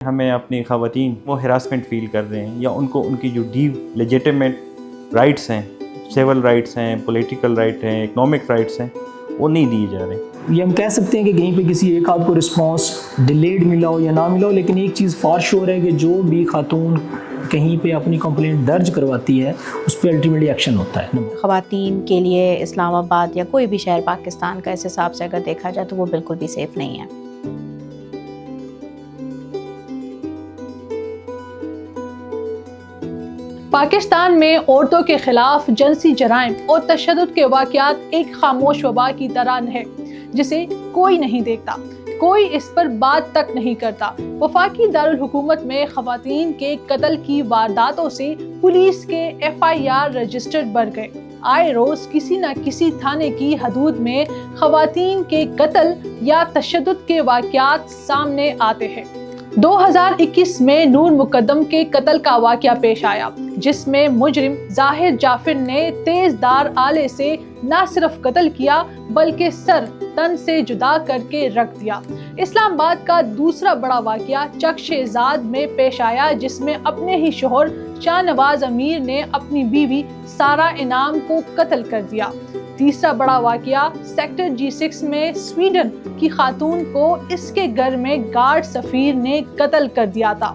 ہمیں اپنی خواتین وہ ہراسمنٹ فیل کر رہے ہیں یا ان کو ان کی جو ڈیپ لیجیٹیمیٹ رائٹس ہیں، سول رائٹس ہیں، پولیٹیکل رائٹ ہیں، اکنامک رائٹس ہیں، وہ نہیں دیے جا رہے ہیں۔ یہ ہم کہہ سکتے ہیں کہ کہیں پہ کسی ایک آدھ کو رسپانس ڈیلیڈ ملا ہو یا نہ ملا ہو، لیکن ایک چیز فار شور ہے کہ جو بھی خاتون کہیں پہ اپنی کمپلینٹ درج کرواتی ہے اس پہ الٹیمیٹلی ایکشن ہوتا ہے۔ خواتین کے لیے اسلام آباد یا کوئی بھی شہر پاکستان کا اس حساب سے اگر دیکھا جائے تو وہ بالکل بھی سیف نہیں ہے۔ پاکستان میں عورتوں کے خلاف جنسی جرائم اور تشدد کے واقعات ایک خاموش وبا کی طرح ہے جسے کوئی نہیں دیکھتا، کوئی اس پر بات تک نہیں کرتا۔ وفاقی دارالحکومت میں خواتین کے قتل کی وارداتوں سے پولیس کے FIR رجسٹر بڑھ گئے۔ آئے روز کسی نہ کسی تھانے کی حدود میں خواتین کے قتل یا تشدد کے واقعات سامنے آتے ہیں۔ 2021 میں نور مقدم کے قتل کا واقعہ پیش آیا جس میں مجرم ظاہر جعفر نے تیز دار آلے سے نہ صرف قتل کیا بلکہ سر تن سے جدا کر کے رکھ دیا۔ اسلام آباد کا دوسرا بڑا واقعہ چک شہزاد میں پیش آیا جس میں اپنے ہی شوہر شاہ نواز امیر نے اپنی بیوی سارہ انعام کو قتل کر دیا۔ تیسرا بڑا واقعہ سیکٹر G6 میں سویڈن کی خاتون کو اس کے گھر میں گارڈ سفیر نے قتل کر دیا تھا۔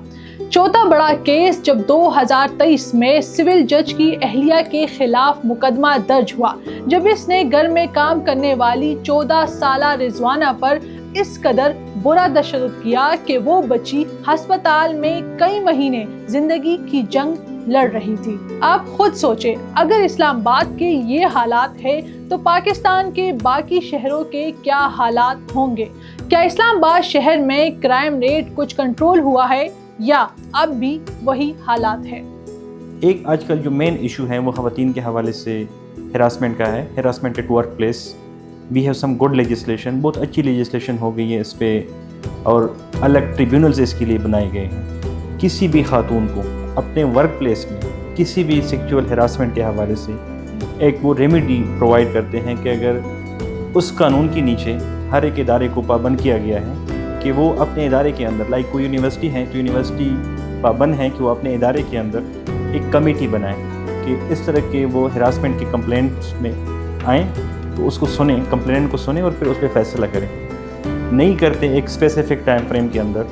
چوتھا بڑا کیس جب 2023 میں سول جج کی اہلیہ کے خلاف مقدمہ درج ہوا جب اس نے گھر میں کام کرنے والی 14 سالہ رضوانہ پر اس قدر برا تشدد کیا کہ وہ بچی ہسپتال میں کئی مہینے زندگی کی جنگ لڑ رہی تھی۔ آپ خود سوچیں، اگر اسلام آباد کے یہ حالات ہے تو پاکستان کے باقی شہروں کے کیا حالات ہوں گے؟ کیا اسلام آباد شہر میں کرائم ریٹ کچھ کنٹرول ہوا ہے یا اب بھی وہی حالات ہے؟ ایک آج کل جو مین ایشو ہے وہ خواتین کے حوالے سے ہراسمنٹ کا ہے، harassment at workplace. We have some good legislation, بہت اچھی لیجسلیشن ہو گئی ہے اس پہ اور الگ ٹریبیونلز اس کے لیے بنائے گئے ہیں۔ کسی بھی خاتون کو اپنے ورک پلیس میں کسی بھی سیکچول ہراسمنٹ کے حوالے سے ایک وہ ریمیڈی پرووائڈ کرتے ہیں کہ اگر اس قانون کے نیچے ہر ایک ادارے کو پابند کیا گیا ہے کہ وہ اپنے ادارے کے اندر، لائک کوئی یونیورسٹی ہے تو یونیورسٹی پابند ہے کہ وہ اپنے ادارے کے اندر ایک کمیٹی بنائیں کہ اس طرح کے وہ ہراسمنٹ کی کمپلینٹس میں آئیں تو اس کو سنیں، کمپلینٹ کو سنیں اور پھر اس پہ فیصلہ کریں۔ نہیں کرتے ایک اسپیسیفک ٹائم فریم کے اندر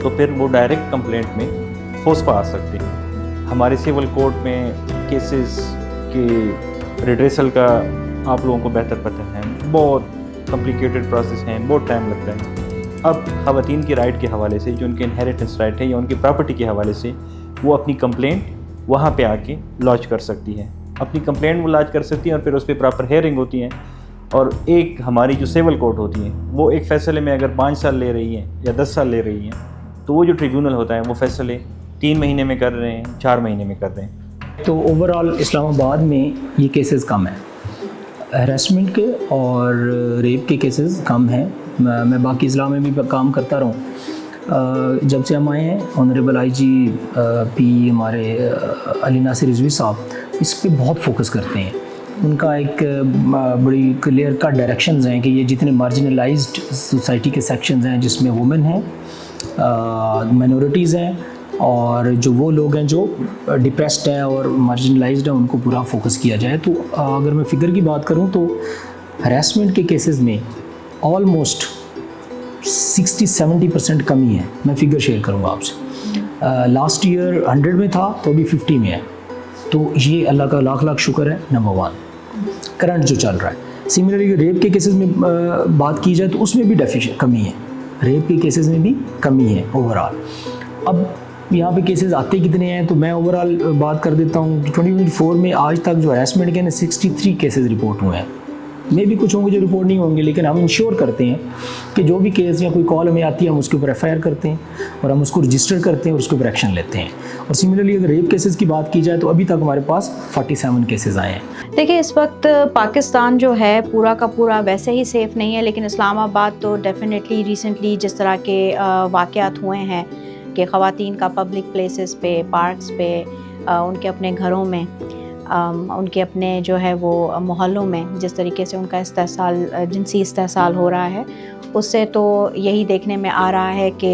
تو پھر وہ ڈائریکٹ کمپلینٹ میں فوسپا آ سکتے ہیں۔ ہمارے سول کورٹ میں کیسز کے ریڈریسل کا آپ لوگوں کو بہتر پتہ ہے، بہت کمپلیکیٹڈ پروسیس ہیں، بہت ٹائم لگتا ہے۔ اب خواتین کی رائٹ کے حوالے سے جو ان کے انہیریٹنس رائٹ ہے یا ان کی پراپرٹی کے حوالے سے وہ اپنی کمپلینٹ وہاں پہ آ کے لانچ کر سکتی ہے، اپنی کمپلینٹ وہ لانچ کر سکتی ہیں اور پھر اس پہ پراپر ہیئرنگ ہوتی ہیں۔ اور ایک ہماری جو سول کورٹ ہوتی ہیں وہ ایک فیصلے میں اگر 5 سال لے رہی ہیں یا 10 سال لے رہی ہیں تو وہ جو ٹریبیونل ہوتا ہے وہ فیصلے 3 مہینے میں کر رہے ہیں، 4 مہینے میں کر رہے ہیں۔ تو اوور آل اسلام آباد میں یہ کیسز کم ہیں، ہراسمنٹ کے اور ریپ کے کیسز کم ہیں۔ میں باقی اضلاع میں بھی کام کرتا رہا ہوں۔ جب سے ہم آئے ہیں آنریبل IG پی ہمارے علی ناصر رضوی صاحب اس پہ بہت فوکس کرتے ہیں۔ ان کا ایک بڑی کلیئر کٹ ڈائریکشنز ہیں کہ یہ جتنے مارجنلائزڈ سوسائٹی کے سیکشنز ہیں جس میں وومن ہیں، مائنورٹیز ہیں اور جو وہ لوگ ہیں جو ڈپریسڈ ہیں اور مارجنلائزڈ ہیں ان کو پورا فوکس کیا جائے۔ تو اگر میں فگر کی بات کروں تو ہراسمنٹ کے کیسز میں آلموسٹ 60-70% کمی ہے۔ میں فگر شیئر کروں گا آپ سے۔ لاسٹ ایئر 100 میں تھا تو ابھی 50 میں ہے، تو یہ اللہ کا لاکھ لاکھ شکر ہے۔ نمبر 1 کرنٹ جو چل رہا ہے۔ سملرلی ریپ کے کیسز میں بات کی جائے تو اس میں بھی کمی ہے، ریپ کے کیسز میں بھی کمی ہے اوور آل۔ اب یہاں پہ کیسز آتے کتنے ہیں تو میں اوور آل بات کر دیتا ہوں۔ 2024 میں آج تک جو ہراسمنٹ کے 63 کیسز رپورٹ ہوئے ہیں، میں بھی کچھ ہوں گے جو رپورٹ نہیں ہوں گے، لیکن ہم انشور کرتے ہیں کہ جو بھی کیس یا کوئی کال ہمیں آتی ہے ہم اس کے اوپر FIR کرتے ہیں اور ہم اس کو رجسٹر کرتے ہیں اور اس کے اوپر ایکشن لیتے ہیں۔ اور سملرلی اگر ریپ کیسز کی بات کی جائے تو ابھی تک ہمارے پاس 47 کیسز آئے ہیں۔ دیکھیں اس وقت پاکستان جو ہے پورا کا پورا ویسے ہی سیف نہیں ہے، لیکن اسلام آباد تو ڈیفینیٹلی ریسنٹلی جس طرح کے واقعات ہوئے ہیں کہ خواتین کا پبلک پلیسز پہ، پارکس پہ، ان کے اپنے گھروں میں، ان کے اپنے جو ہے وہ محلوں میں جس طریقے سے ان کا استحصال، جنسی استحصال ہو رہا ہے، اس سے تو یہی دیکھنے میں آ رہا ہے کہ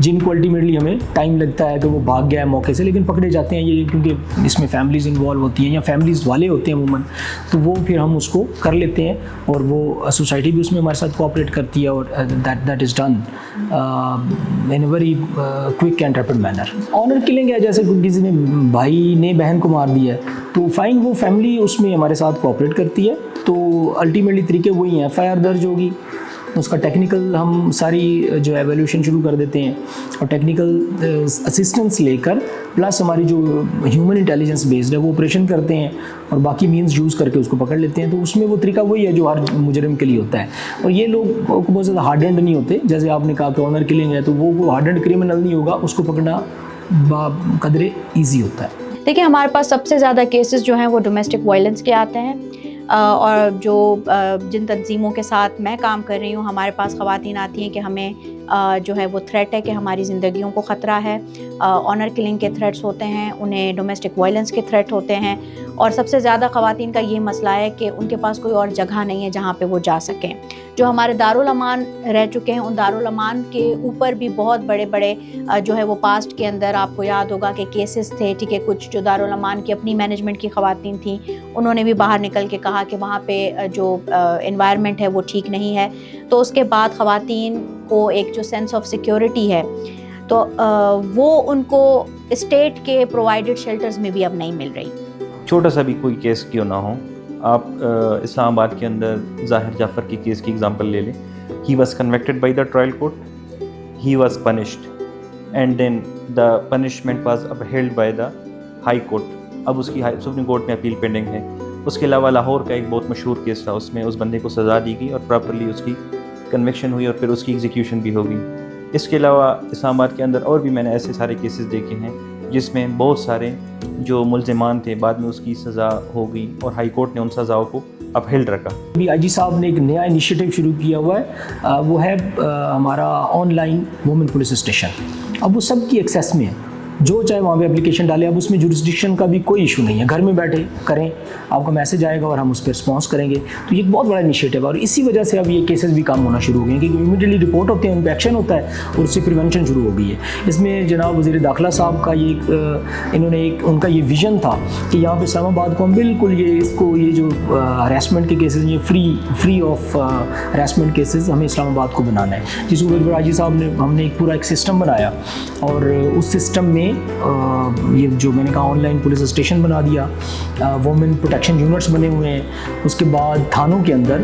جن کو الٹیمیٹلی ہمیں ٹائم لگتا ہے کہ وہ بھاگ گیا ہے موقع سے, لیکن پکڑے جاتے ہیں یہ, کیونکہ اس میں فیملیز انوالو ہوتی ہیں یا فیملیز والے ہوتے ہیں عموماً, تو وہ پھر ہم اس کو کر لیتے ہیں اور وہ سوسائٹی بھی اس میں ہمارے ساتھ کوآپریٹ کرتی ہے, اور that is done in a very quick and rapid manner. Honour killing ہے, جیسے کسی نے بھائی نے بہن کو مار دیا ہے تو فائن, وہ فیملی اس میں ہمارے ساتھ کوآپریٹ کرتی ہے, تو الٹیمیٹلی طریقے وہی ہیں, FIR درج ہوگی, اس کا ٹیکنیکل ہم ساری جو ایویلیوشن شروع کر دیتے ہیں اور ٹیکنیکل اسسٹنس لے کر پلس ہماری جو ہیومن انٹیلیجنس بیسڈ ہے وہ آپریشن کرتے ہیں اور باقی مینز یوز کر کے اس کو پکڑ لیتے ہیں. تو اس میں وہ طریقہ وہی ہے جو ہر مجرم کے لیے ہوتا ہے, اور یہ لوگ بہت زیادہ ہارڈنڈ نہیں ہوتے. جیسے آپ نے کہا کہ آنر کلنگ ہے تو وہ ہارڈنڈ کرمنل نہیں ہوگا, اس کو پکڑنا قدرے ایزی ہوتا ہے. دیکھیں ہمارے پاس سب سے زیادہ کیسز جو ہیں وہ ڈومیسٹک وائلنس کے آتے ہیں, اور جو جن تنظیموں کے ساتھ میں کام کر رہی ہوں ہمارے پاس خواتین آتی ہیں کہ ہمیں جو ہے وہ تھریٹ ہے کہ ہماری زندگیوں کو خطرہ ہے. آنر کلنگ کے تھریٹس ہوتے ہیں, انہیں ڈومیسٹک وائلنس کے تھریٹ ہوتے ہیں, اور سب سے زیادہ خواتین کا یہ مسئلہ ہے کہ ان کے پاس کوئی اور جگہ نہیں ہے جہاں پہ وہ جا سکیں. جو ہمارے دارالامان رہ چکے ہیں ان دارالامان کے اوپر بھی بہت بڑے بڑے جو ہے وہ پاسٹ کے اندر آپ کو یاد ہوگا کہ کیسز تھے, ٹھیک ہے, کچھ جو دارالامان کی اپنی مینجمنٹ کی خواتین تھیں انہوں نے بھی باہر نکل کے کہا کہ وہاں پہ جو انوائرمنٹ ہے وہ ٹھیک نہیں ہے. تو اس کے بعد خواتین کو ایک جو سینس آف سیکیورٹی ہے تو وہ ان کو اسٹیٹ کے پرووائڈڈ شیلٹرز میں بھی اب نہیں مل رہی. چھوٹا سا بھی کوئی کیس کیوں نہ ہو, آپ اسلام آباد کے اندر ظاہر جعفر کی کیس کی اگزامپل لے لیں. He was convicted by the trial court, he was punished and then the punishment was upheld by the high court. اب اس کی سپریم کورٹ میں اپیل پینڈنگ ہے. اس کے علاوہ لاہور کا ایک بہت مشہور کیس تھا, اس میں اس بندے کو سزا دی گئی اور پراپرلی اس کی کنوکشن ہوئی اور پھر اس کی ایگزیکیوشن بھی ہوگی. اس کے علاوہ اسلام آباد کے اندر اور بھی میں نے ایسے سارے کیسز دیکھے ہیں جس میں بہت سارے جو ملزمان تھے بعد میں اس کی سزا ہو گئی اور ہائی کورٹ نے ان سزاؤں کو اپہیلڈ رکھا. ابھی آئی جی صاحب نے ایک نیا انیشیٹو شروع کیا ہوا ہے, وہ ہے ہمارا online woman police station. اب وہ سب کی ایکسیس میں ہے, جو چاہے وہاں پہ اپلیکیشن ڈالے. اب اس میں جورسڈکشن کا بھی کوئی ایشو نہیں ہے, گھر میں بیٹھے کریں, آپ کا میسج آئے گا اور ہم اس پہ رسپانس کریں گے. تو یہ ایک بہت بڑا انیشیٹو ہے اور اسی وجہ سے اب یہ کیسز بھی کام ہونا شروع ہو گئے ہیں, کیونکہ امیڈیٹلی رپورٹ ہوتے ہیں, ان پہ ایکشن ہوتا ہے اور اس سے پریونشن شروع ہو گئی ہے. اس میں جناب وزیر داخلہ صاحب کا یہ انہوں نے ایک ان کا یہ ویژن تھا کہ یہاں پہ اسلام آباد کو ہم بالکل یہ جو ہراسمنٹ کے کیسز یہ فری آف ہراسمنٹ کیسز ہمیں اسلام آباد کو بنانا ہے. جس کو آئی جی صاحب نے ہم نے ایک پورا ایک سسٹم بنایا اور اس سسٹم میں یہ جو میں نے کہا آن لائن پولیس اسٹیشن بنا دیا, وومن پروٹیکشن یونٹس بنے ہوئے ہیں. اس کے بعد تھانوں کے اندر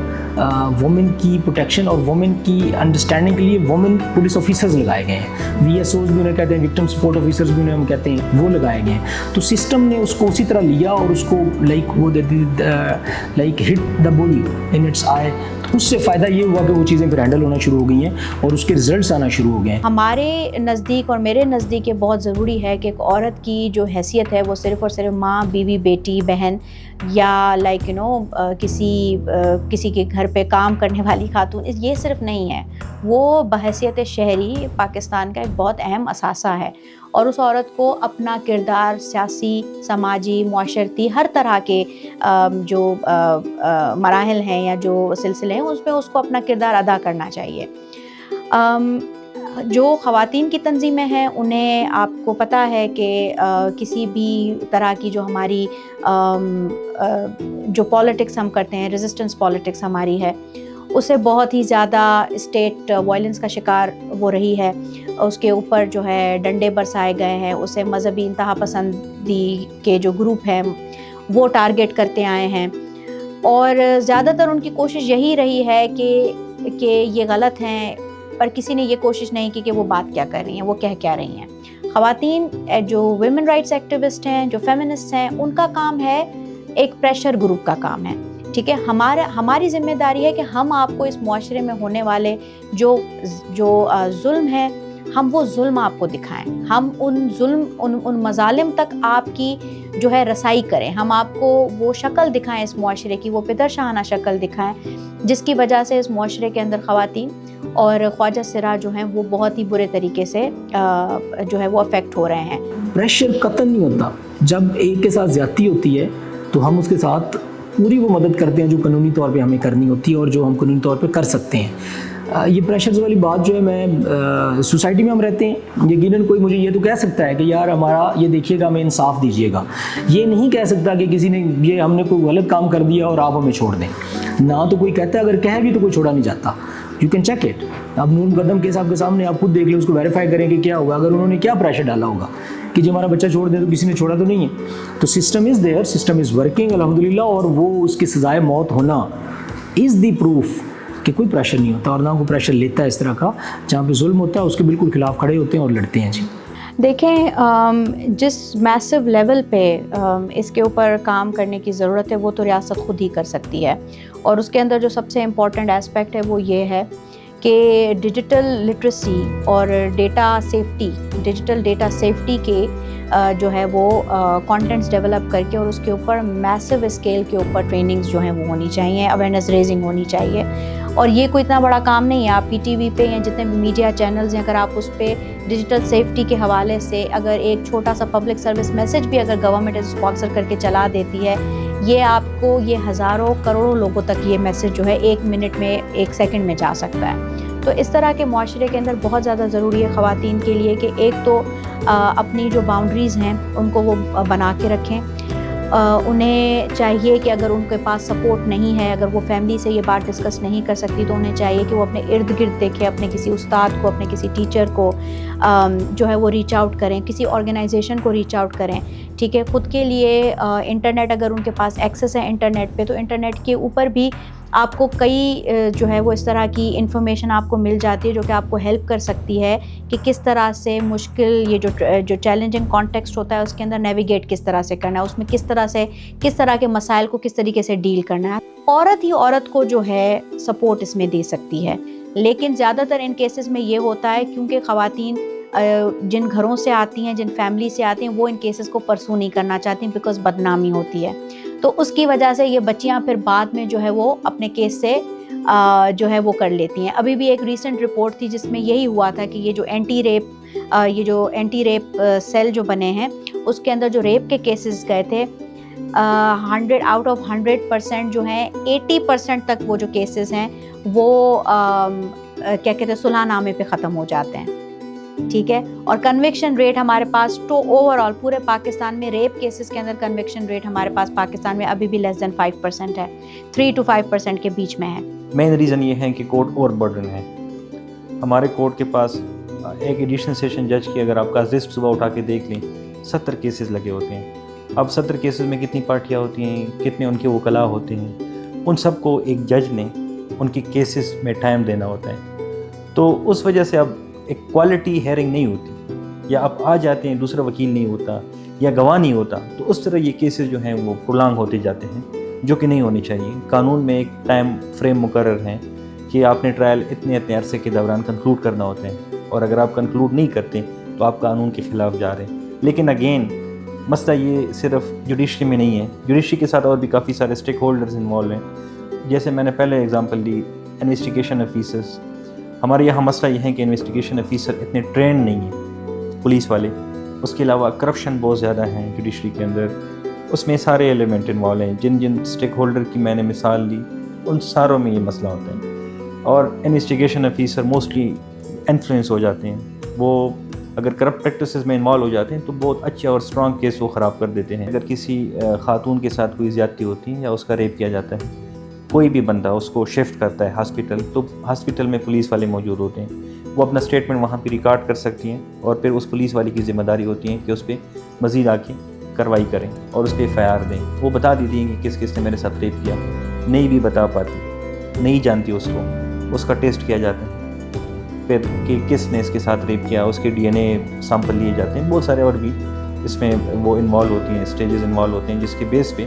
وومن کی پروٹیکشن اور وومن کی انڈرسٹینڈنگ کے لیے وومن پولیس آفیسرز لگائے گئے ہیں. VSOs بھی انہیں کہتے ہیں, وکٹم سپورٹ آفیسرز بھی انہیں ہم کہتے ہیں, وہ لگائے گئے ہیں. تو سسٹم نے اس کو اسی طرح لیا اور اس کو like hit the bill in it's I. اس سے فائدہ یہ ہوا کہ وہ چیزیں پھر ہینڈل ہونا شروع ہو گئی ہیں اور اس کے رزلٹس آنا شروع ہو گئے ہیں. ہمارے نزدیک اور میرے نزدیک یہ بہت ضروری ہے کہ ایک عورت کی جو حیثیت ہے وہ صرف اور صرف ماں, بیوی, بیٹی, بہن یا لائک کسی کے گھر پہ کام کرنے والی خاتون, یہ صرف نہیں ہے. وہ بحیثیت شہری پاکستان کا ایک بہت اہم اثاثہ ہے اور اس عورت کو اپنا کردار سیاسی, سماجی, معاشرتی ہر طرح کے جو مراحل ہیں یا جو سلسلے ہیں اس میں اس کو اپنا کردار ادا کرنا چاہیے. جو خواتین کی تنظیمیں ہیں انہیں آپ کو پتہ ہے کہ کسی بھی طرح کی جو ہماری جو پالیٹکس ہم کرتے ہیں, ریزسٹنس پالیٹکس ہماری ہے, اسے بہت ہی زیادہ اسٹیٹ وائلنس کا شکار وہ رہی ہے. اس کے اوپر جو ہے ڈنڈے برسائے گئے ہیں, اسے مذہبی انتہا پسندی کے جو گروپ ہیں وہ ٹارگٹ کرتے آئے ہیں اور زیادہ تر ان کی کوشش یہی رہی ہے کہ یہ غلط ہیں, پر کسی نے یہ کوشش نہیں کی کہ وہ بات کیا کر رہی ہیں, وہ کہہ کیا رہی ہیں. خواتین جو ویمن رائٹس ایکٹیوسٹ ہیں, جو فیمنسٹ ہیں, ان کا کام ہے ایک پریشر گروپ کا کام ہے. ٹھیک ہے, ہماری ذمہ داری ہے کہ ہم آپ کو اس معاشرے میں ہونے والے جو ظلم ہے ہم وہ ظلم آپ کو دکھائیں, ہم ان مظالم تک آپ کی جو ہے رسائی کریں, ہم آپ کو وہ شکل دکھائیں اس معاشرے کی, وہ پدر شاہانہ شکل دکھائیں جس کی وجہ سے اس معاشرے کے اندر خواتین اور خواجہ سرا جو ہیں وہ بہت ہی برے طریقے سے جو ہے وہ افیکٹ ہو رہے ہیں. پریشر قطعاً نہیں ہوتا. جب ایک کے ساتھ زیادتی ہوتی ہے تو ہم اس کے ساتھ پوری وہ مدد کرتے ہیں جو قانونی طور پہ ہمیں کرنی ہوتی ہے اور جو ہم قانونی طور پہ کر سکتے ہیں. یہ پریشرز والی بات جو ہے میں سوسائٹی میں ہم رہتے ہیں, یقیناً کوئی مجھے یہ تو کہہ سکتا ہے کہ یار ہمارا یہ دیکھیے گا, ہمیں انصاف دیجیے گا. یہ نہیں کہہ سکتا کہ کسی نے یہ ہم نے کوئی غلط کام کر دیا اور آپ ہمیں چھوڑ دیں, نہ تو کوئی کہتا ہے, اگر کہے بھی تو کوئی چھوڑا نہیں جاتا. You can check it. اب نور مقدم کیس آپ کے سامنے, آپ خود دیکھ لیں, اس کو ویریفائی کریں کہ کیا ہوگا, اگر انہوں نے کیا پریشر ڈالا ہوگا کہ جی ہمارا بچہ چھوڑ دیں, تو کسی نے چھوڑا تو نہیں ہے. تو system is there, system is working الحمدللہ, اور وہ اس کی سزائے موت ہونا از دی پروف کہ کوئی پریشر نہیں ہوتا, اور نہ کوئی پریشر لیتا ہے اس طرح کا. جہاں پہ ظلم ہوتا ہے اس کے بالکل خلاف کھڑے ہوتے ہیں اور لڑتے ہیں. جی دیکھیں, جس میسو لیول پہ اس کے اوپر کام کرنے کی ضرورت ہے وہ تو ریاست خود ہی کر سکتی ہے, اور اس کے اندر جو سب سے امپورٹنٹ اسپیکٹ ہے وہ یہ ہے کہ ڈیجیٹل لٹریسی اور ڈیجیٹل ڈیٹا سیفٹی کے جو ہے وہ کانٹینٹس ڈیولپ کر کے, اور اس کے اوپر میسو اسکیل کے اوپر ٹریننگز جو ہیں وہ ہونی چاہیے, اویئرنیس ریزنگ ہونی چاہیے. اور یہ کوئی اتنا بڑا کام نہیں ہے. آپ پی ٹی وی پہ یا جتنے بھی میڈیا چینلز ہیں, اگر آپ اس پہ ڈیجیٹل سیفٹی کے حوالے سے اگر ایک چھوٹا سا پبلک سروس میسج بھی اگر گورنمنٹ اسپانسر کر کے چلا دیتی ہے, یہ آپ کو یہ ہزاروں کروڑوں لوگوں تک یہ میسج جو ہے 1 منٹ میں 1 سیکنڈ میں جا سکتا ہے. تو اس طرح کے معاشرے کے اندر بہت زیادہ ضروری ہے خواتین کے لیے کہ ایک تو اپنی جو باؤنڈریز ہیں ان کو وہ بنا کے رکھیں. انہیں چاہیے کہ اگر ان کے پاس سپورٹ نہیں ہے, اگر وہ فیملی سے یہ بات ڈسکس نہیں کر سکتی, تو انہیں چاہیے کہ وہ اپنے ارد گرد دیکھیں, اپنے کسی استاد کو, اپنے کسی ٹیچر کو جو ہے وہ ریچ آؤٹ کریں, کسی آرگنائزیشن کو ریچ آؤٹ کریں. ٹھیک ہے, خود کے لیے انٹرنیٹ اگر ان کے پاس ایکسیس ہے انٹرنیٹ پہ, تو انٹرنیٹ کے اوپر بھی آپ کو کئی جو ہے وہ اس طرح کی انفارمیشن آپ کو مل جاتی ہے جو کہ آپ کو ہیلپ کر سکتی ہے کہ کس طرح سے مشکل یہ جو چیلنجنگ کانٹیکسٹ ہوتا ہے اس کے اندر نیویگیٹ کس طرح سے کرنا ہے, اس میں کس طرح کے مسائل کو کس طریقے سے ڈیل کرنا ہے. عورت ہی عورت کو جو ہے سپورٹ اس میں دے سکتی ہے, لیکن زیادہ تر ان کیسز میں یہ ہوتا ہے کیونکہ خواتین جن گھروں سے آتی ہیں, جن فیملی سے آتی ہیں, وہ ان کیسز کو پرسو نہیں کرنا چاہتی ہیں بیکاز بدنامی ہوتی ہے. تو اس کی وجہ سے یہ بچیاں پھر بعد میں جو ہے وہ اپنے کیس سے جو ہے وہ کر لیتی ہیں. ابھی بھی ایک ریسنٹ رپورٹ تھی جس میں یہی ہوا تھا کہ یہ جو اینٹی ریپ سیل جو بنے ہیں اس کے اندر جو ریپ کے کیسز گئے تھے 100 آؤٹ آف 100% جو ہیں 80% تک وہ جو کیسز ہیں وہ کیا کہتے ہیں صلح نامے پہ ختم ہو جاتے ہیں. ٹھیک ہے, اور کنوکشن ریٹ ہمارے پاس تو اوور آل پورے پاکستان میں ریپ کیسز کے اندر کنوکشن ریٹ ہمارے پاس پاکستان میں ابھی بھی لیس دین 5% ہے, 3 to 5% کے بیچ میں ہے. مین ریزن یہ ہے کہ کورٹ اور برڈن ہے. ہمارے کورٹ کے پاس ایک ایڈیشنل سیشن جج کی اگر آپ کا لسٹ صبح اٹھا کے دیکھ لیں 70 کیسز لگے ہوتے ہیں. اب 70 کیسز میں کتنی پارٹیاں ہوتی ہیں, کتنے ان کے وکلاء ہوتے ہیں, ان سب کو ایک جج نے ان کی کیسز میں ٹائم دینا ہوتا ہے. تو اس وجہ سے اب ایک کوالٹی ہیئرنگ نہیں ہوتی, یا آپ آ جاتے ہیں دوسرا وکیل نہیں ہوتا یا گواہ نہیں ہوتا, تو اس طرح یہ کیسز جو ہیں وہ پرولانگ ہوتے جاتے ہیں, جو کہ نہیں ہونی چاہیے. قانون میں ایک ٹائم فریم مقرر ہے کہ آپ نے ٹرائل اتنے عرصے کے دوران کنکلوڈ کرنا ہوتا ہے, اور اگر آپ کنکلوڈ نہیں کرتے تو آپ قانون کے خلاف جا رہے ہیں. لیکن اگین مسئلہ یہ صرف جوڈیشری میں نہیں ہے, جوڈیشری کے ساتھ اور بھی کافی سارے اسٹیک ہولڈرز انوالو ہیں. جیسے میں نے پہلے ایگزامپل دی انویسٹیگیشن آفیسرز. ہمارے یہاں مسئلہ یہ ہے کہ انویسٹیگیشن آفیسر اتنے ٹرینڈ نہیں ہیں پولیس والے. اس کے علاوہ کرپشن بہت زیادہ ہیں جوڈیشری کے اندر, اس میں سارے ایلیمنٹ انوالو ہیں. جن اسٹیک ہولڈر کی میں نے مثال دی ان ساروں میں یہ مسئلہ ہوتا ہے, اور انویسٹیگیشن آفیسر موسٹلی انفلوئنس ہو جاتے ہیں. وہ اگر کرپٹ پریکٹسز میں انوالو ہو جاتے ہیں تو بہت اچھا اور اسٹرانگ کیس وہ خراب کر دیتے ہیں. اگر کسی خاتون کے ساتھ کوئی زیادتی ہوتی ہے یا اس کا ریپ کیا جاتا ہے, کوئی بھی بندہ اس کو شفٹ کرتا ہے ہاسپٹل, تو ہاسپٹل میں پولیس والے موجود ہوتے ہیں. وہ اپنا اسٹیٹمنٹ وہاں پہ ریکارڈ کر سکتی ہیں, اور پھر اس پولیس والی کی ذمہ داری ہوتی ہے کہ اس پہ مزید آ کے کارروائی کریں اور اس پہ FIR دیں. وہ بتا دیتی ہیں کہ کس نے میرے ساتھ ریپ کیا. نہیں بھی بتا پاتی, نہیں جانتی اس کو, اس کا ٹیسٹ کیا جاتا ہے پھر کہ کس نے اس کے ساتھ ریپ کیا, اس کے DNA سیمپل لیے جاتے ہیں. بہت سارے اور بھی اس میں وہ انوالو ہوتی ہیں, اسٹیجز انوالو ہوتے ہیں, جس کے بیس پہ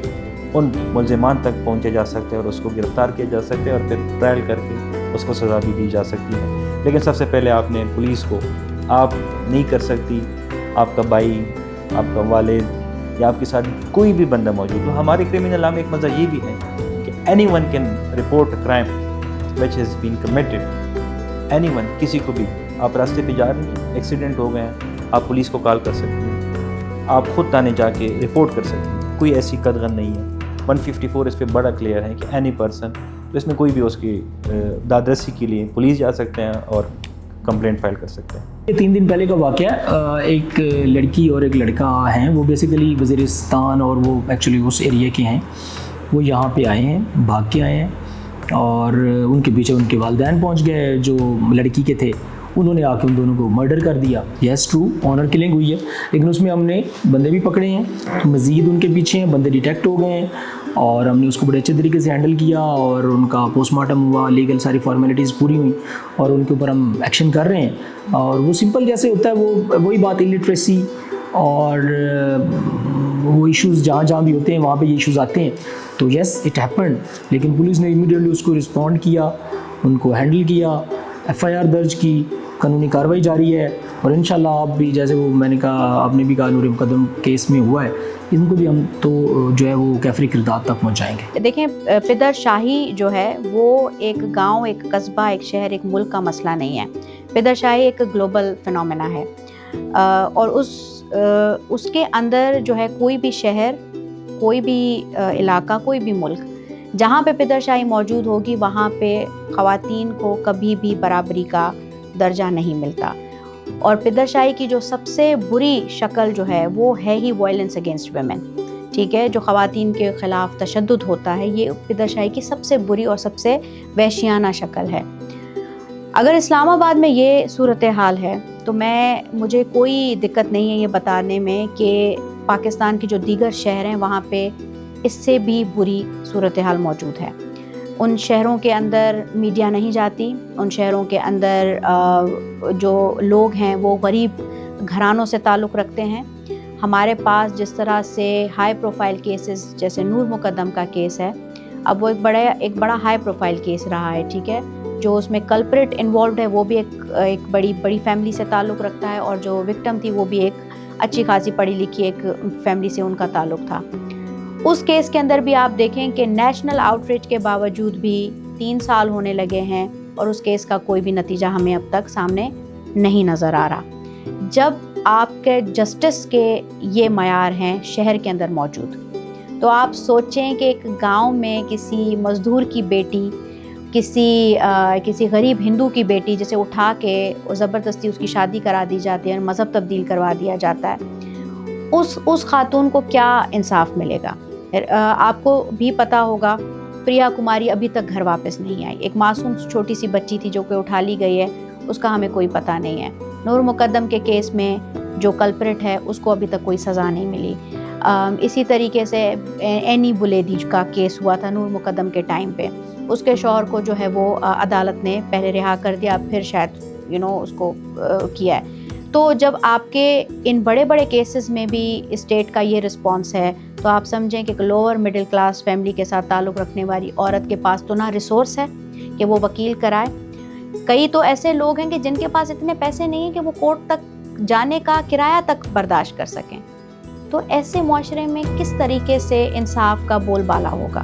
ان ملزمان تک پہنچا جا سکتا ہے اور اس کو گرفتار کیا جا سکتا ہے, اور پھر ٹرائل کر کے اس کو سزا بھی دی جا سکتی ہے. لیکن سب سے پہلے آپ نے پولیس کو, آپ نہیں کر سکتی, آپ کا بھائی, آپ کا والد یا آپ کے ساتھ کوئی بھی بندہ موجود ہو. ہمارے کرمنل لا میں ایک مزہ یہ بھی ہے کہ any one can report a crime which has been committed. Any one, کسی کو بھی, آپ راستے پہ جا رہے ہیں, ایکسیڈنٹ ہو گئے ہیں, آپ پولیس کو کال کر سکتی ہیں, آپ خود تانے جا کے رپورٹ کر سکتی ہیں. کوئی ایسی قدغن نہیں ہے. 154 اس پہ بڑا کلیئر ہے کہ اینی پرسن تو اس میں کوئی بھی اس کی دادرسی کے لیے پولیس جا سکتے ہیں اور کمپلینٹ فائل کر سکتے ہیں. یہ 3 دن پہلے کا واقعہ ہے. ایک لڑکی اور ایک لڑکا ہیں, وہ بیسیکلی وزیرستان اور وہ ایکچولی اس ایریا کے ہیں. وہ یہاں پہ آئے ہیں, بھاگ کے آئے ہیں, اور ان کے پیچھے ان کے والدین پہنچ گئے جو لڑکی کے تھے. انہوں نے آ کے ان دونوں کو مرڈر کر دیا. یس ٹرو, آنر کلنگ ہوئی ہے, لیکن اس میں ہم نے بندے بھی پکڑے ہیں, مزید ان کے پیچھے ہیں, بندے ڈیٹیکٹ ہو گئے ہیں, اور ہم نے اس کو بڑے اچھے طریقے سے ہینڈل کیا, اور ان کا پوسٹ مارٹم ہوا, لیگل ساری فارمیلٹیز پوری ہوئیں, اور ان کے اوپر ہم ایکشن کر رہے ہیں. اور وہ سمپل جیسے ہوتا ہے وہی بات, الٹریسی اور وہ ایشوز جہاں بھی ہوتے ہیں وہاں پہ یہ ایشوز آتے ہیں. تو یس اٹ ہیپنڈ, لیکن پولیس نے امیڈیٹلی اس کو رسپونڈ کیا, ان کو ہینڈل کیا, FIR درج کی, قانونی کارروائی جاری ہے. اور انشاءاللہ آپ بھی جیسے وہ میں نے کہا, آپ نے بھی کہا نور مقدم کیس میں ہوا ہے, ان کو بھی ہم تو جو ہے وہ کیفری کردار تک پہنچائیں گے. دیکھیں, پدر شاہی جو ہے وہ ایک گاؤں, ایک قصبہ, ایک شہر, ایک ملک کا مسئلہ نہیں ہے. پدر شاہی ایک گلوبل فنومینا ہے, اور اس کے اندر جو ہے کوئی بھی شہر, کوئی بھی علاقہ, کوئی بھی ملک جہاں پہ پدر شاہی موجود ہوگی وہاں پہ خواتین کو کبھی بھی برابری کا درجہ نہیں ملتا. اور پدر شاہی کی جو سب سے بری شکل جو ہے وہ ہے ہی وائلنس اگینسٹ ویمن, ٹھیک ہے, جو خواتین کے خلاف تشدد ہوتا ہے, یہ پدر شاہی کی سب سے بری اور سب سے وحشیانہ شکل ہے. اگر اسلام آباد میں یہ صورتحال ہے تو مجھے کوئی دقت نہیں ہے یہ بتانے میں کہ پاکستان کے جو دیگر شہر ہیں وہاں پہ اس سے بھی بری صورتحال موجود ہے. ان شہروں کے اندر میڈیا نہیں جاتی, ان شہروں کے اندر جو لوگ ہیں وہ غریب گھرانوں سے تعلق رکھتے ہیں. ہمارے پاس جس طرح سے ہائی پروفائل کیسز جیسے نور مقدم کا کیس ہے, اب وہ ایک بڑا ہائی پروفائل کیس رہا ہے, ٹھیک ہے, جو اس میں کلپریٹ انوالوڈ ہے وہ بھی ایک بڑی فیملی سے تعلق رکھتا ہے, اور جو وکٹم تھی وہ بھی ایک اچھی خاصی پڑھی لکھی ایک فیملی سے ان کا تعلق تھا. اس کیس کے اندر بھی آپ دیکھیں کہ نیشنل آؤٹریچ کے باوجود بھی 3 سال ہونے لگے ہیں اور اس کیس کا کوئی بھی نتیجہ ہمیں اب تک سامنے نہیں نظر آ رہا. جب آپ کے جسٹس کے یہ معیار ہیں شہر کے اندر موجود, تو آپ سوچیں کہ ایک گاؤں میں کسی مزدور کی بیٹی, کسی غریب ہندو کی بیٹی جسے اٹھا کے زبردستی اس کی شادی کرا دی جاتی ہے اور مذہب تبدیل کروا دیا جاتا ہے, اس خاتون کو کیا انصاف ملے گا؟ آپ کو بھی پتہ ہوگا پریا کماری ابھی تک گھر واپس نہیں آئی. ایک معصوم چھوٹی سی بچی تھی جو کہ اٹھا لی گئی ہے, اس کا ہمیں کوئی پتہ نہیں ہے. نور مقدم کے کیس میں جو کلپریٹ ہے اس کو ابھی تک کوئی سزا نہیں ملی. اسی طریقے سے اینی بلیدی کا کیس ہوا تھا نور مقدم کے ٹائم پہ, اس کے شوہر کو جو ہے وہ عدالت نے پہلے رہا کر دیا, پھر شاید اس کو کیا ہے. تو جب آپ کے ان بڑے کیسز میں بھی اسٹیٹ کا یہ رسپانس ہے تو آپ سمجھیں کہ لوور مڈل کلاس فیملی کے ساتھ تعلق رکھنے والی عورت کے پاس تو نہ ریسورس ہے کہ وہ وکیل کرائے. کئی تو ایسے لوگ ہیں کہ جن کے پاس اتنے پیسے نہیں ہیں کہ وہ کورٹ تک جانے کا کرایہ تک برداشت کر سکیں. تو ایسے معاشرے میں کس طریقے سے انصاف کا بول بالا ہوگا؟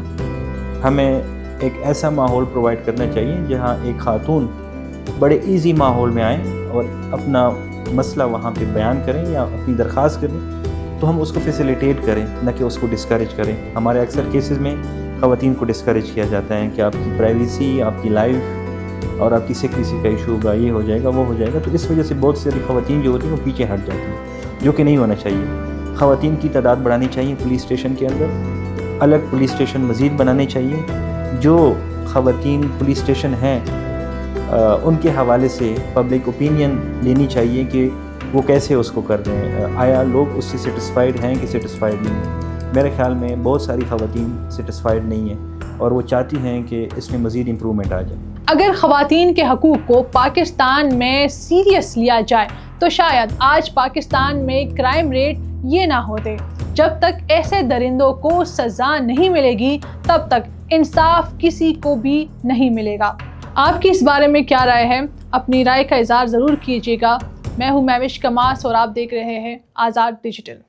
ہمیں ایک ایسا ماحول پرووائڈ کرنا چاہیے جہاں ایک خاتون بڑے ایزی ماحول میں آئیں اور اپنا مسئلہ وہاں پہ بیان کریں یا اپنی درخواست کریں, تو ہم اس کو فیسیلیٹیٹ کریں, نہ کہ اس کو ڈسکریج کریں. ہمارے اکثر کیسز میں خواتین کو ڈسکریج کیا جاتا ہے کہ آپ کی پرائیویسی, آپ کی لائف اور آپ کی سیکریسی کا ایشو ہوگا, یہ ہو جائے گا, وہ ہو جائے گا. تو اس وجہ سے بہت ساری خواتین جو ہوتی ہیں وہ پیچھے ہٹ جاتی ہیں, جو کہ نہیں ہونا چاہیے. خواتین کی تعداد بڑھانی چاہیے پولیس اسٹیشن کے اندر, الگ پولیس اسٹیشن مزید بنانے چاہیے. جو خواتین پولیس اسٹیشن ہیں ان کے حوالے سے پبلک اوپینین لینی چاہیے کہ وہ کیسے اس کو کر رہے ہیں, آیا لوگ اس سے سیٹسفائیڈ ہیں کہ سیٹسفائیڈ نہیں ہیں. میرے خیال میں بہت ساری خواتین سیٹسفائیڈ نہیں ہیں اور وہ چاہتی ہیں کہ اس میں مزید امپرومنٹ آ جائے. اگر خواتین کے حقوق کو پاکستان میں سیریس لیا جائے تو شاید آج پاکستان میں کرائم ریٹ یہ نہ ہوتے. جب تک ایسے درندوں کو سزا نہیں ملے گی تب تک انصاف کسی کو بھی نہیں ملے گا. آپ کی اس بارے میں کیا رائے ہے؟ اپنی رائے کا اظہار ضرور کیجیے گا. میں ہوں مہوش کماس اور آپ دیکھ رہے ہیں آزاد ڈیجیٹل.